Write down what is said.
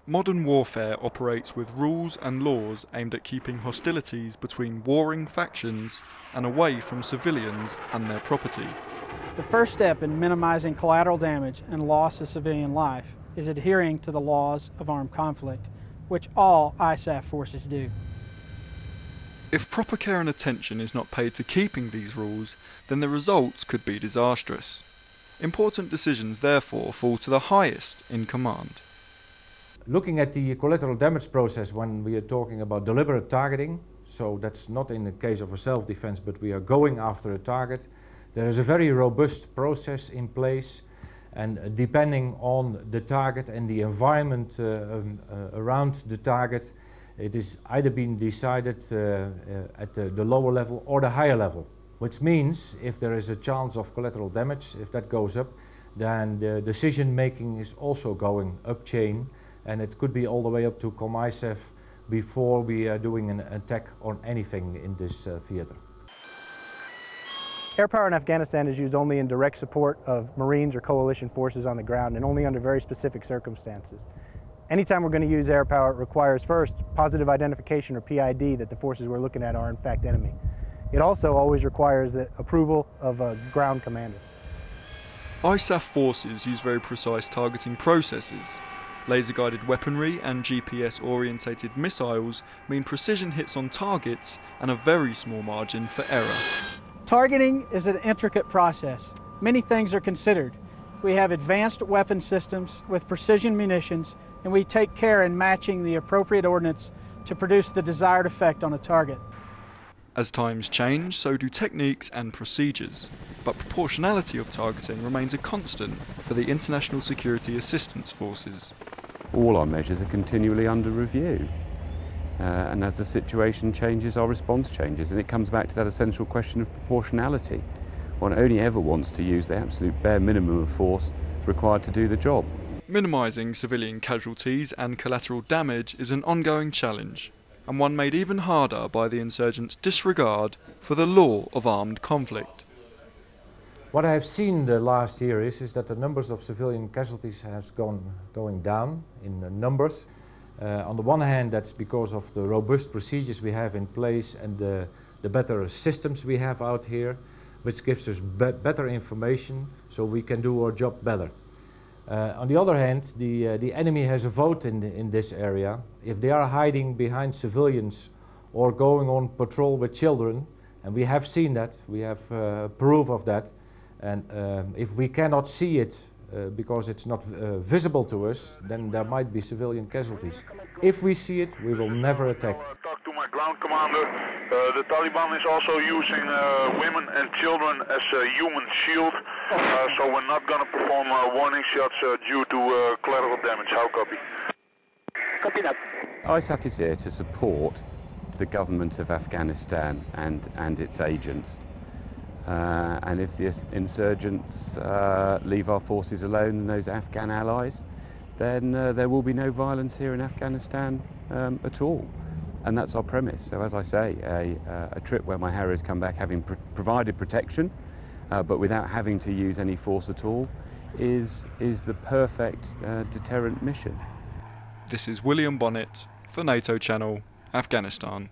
Modern warfare operates with rules and laws aimed at keeping hostilities between warring factions and away from civilians and their property. The first step in minimizing collateral damage and loss of civilian life is adhering to the laws of armed conflict, which all ISAF forces do. If proper care and attention is not paid to keeping these rules, then the results could be disastrous. Important decisions therefore fall to the highest in command. Looking at the collateral damage process when we are talking about deliberate targeting, so that's not in the case of a self-defense, but we are going after a target, there is a very robust process in place, and depending on the target and the environment around the target, it is either being decided at the lower level or the higher level. Which means if there is a chance of collateral damage, if that goes up, then the decision making is also going up chain, and it could be all the way up to ComISAF before we are doing an attack on anything in this theater. Air power in Afghanistan is used only in direct support of Marines or coalition forces on the ground, and only under very specific circumstances. Anytime we're going to use air power, it requires first positive identification or PID that the forces we're looking at are in fact enemy. It also always requires the approval of a ground commander. ISAF forces use very precise targeting processes. Laser-guided weaponry and GPS-orientated missiles mean precision hits on targets and a very small margin for error. Targeting is an intricate process. Many things are considered. We have advanced weapon systems with precision munitions, and we take care in matching the appropriate ordnance to produce the desired effect on a target. As times change, so do techniques and procedures, but proportionality of targeting remains a constant for the International Security Assistance Forces. All our measures are continually under review, and as the situation changes, our response changes, and it comes back to that essential question of proportionality. One only ever wants to use the absolute bare minimum of force required to do the job. Minimising civilian casualties and collateral damage is an ongoing challenge, and one made even harder by the insurgents' disregard for the law of armed conflict. What I have seen the last year is that the numbers of civilian casualties has going down in numbers. On the one hand, that's because of the robust procedures we have in place and the better systems we have out here, which gives us better information so we can do our job better. On the other hand, the enemy has a vote in this area. If they are hiding behind civilians or going on patrol with children, and we have seen that, we have proof of that, and if we cannot see it because it's not visible to us, then there might be civilian casualties. If we see it, we will never attack. Talk to my ground commander. The Taliban is also using women and children as a human shield, so we're not going to perform warning shots due to collateral damage. How copy? Copy that. ISAF is here to support the government of Afghanistan and its agents. And if the insurgents leave our forces alone and those Afghan allies, then there will be no violence here in Afghanistan at all. And that's our premise. So as I say, a trip where my Harriers come back having provided protection, but without having to use any force at all, is the perfect deterrent mission. This is William Bonnet for NATO Channel, Afghanistan.